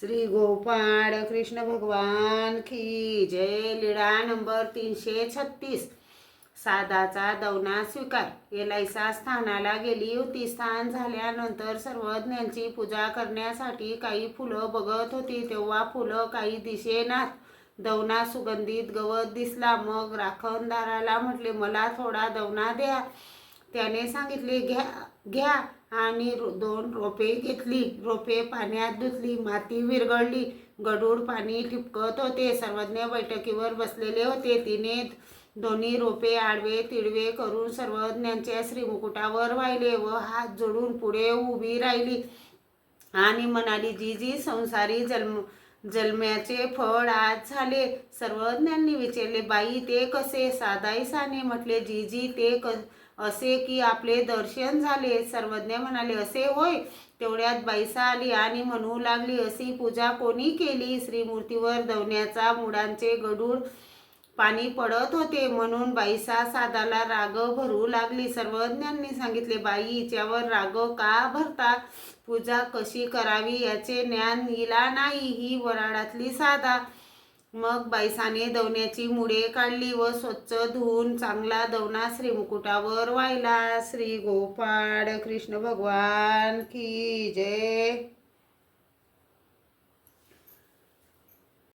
श्री गोपाळ कृष्ण भगवान की जय। लीळा नंबर 336। सादाचा दवना स्वीकार। एलायसा स्थानाला गेली होती। स्थान झाल्यानंतर सर्वज्ञांची पूजा करण्यासाठी काही फुलं बघत होती, तेव्हा फुलं काही दिसेनात। दवना सुगंधित गवत दिसला। मग राखणदाराला म्हटले, मला थोडा दवना द्या। त्याने सांगितले, घ्या घ्या आणि 2 रोपे घेतली। रोपे पाण्यात धुतली, माती विरघळली, गढूळ पाणी ठिपकत होते। सर्वज्ञ बैठकीवर बसलेले होते। तिने दोन्ही रोपे आडवे तिडवे करून सर्वज्ञांच्या श्रीमुकुटावर वाहिले व हात जोडून पुढे उभी राहिली आणि म्हणाली, जी संसारी जन्माचे फळ आज झाले। सर्वज्ञांनी विचारले, बाई ते कसे? सादाईसाने म्हटले, जी ते असे की आपले दर्शन झाले। सर्वज्ञ म्हणाले, असे होय। तेवढ्यात बाईसा आली आणि म्हणू लागली, अशी पूजा कोणी केली? श्रीमूर्तीवर दवण्याचा मुळांचे गढूळ पाणी पडत होते म्हणून बाईसा सादाला राग भरू लागली। सर्वज्ञांनी सांगितले, बाई हिच्यावर राग का भरता? पूजा कशी करावी याचे ज्ञान हिला नाही, ही वराडातली साधा। मग बाईसाने दवण्याची मुळे काढली व स्वच्छ धुवून चांगला दवना श्रीमुकुटावर वाहिला। श्री गोपाळ कृष्ण भगवान की जय।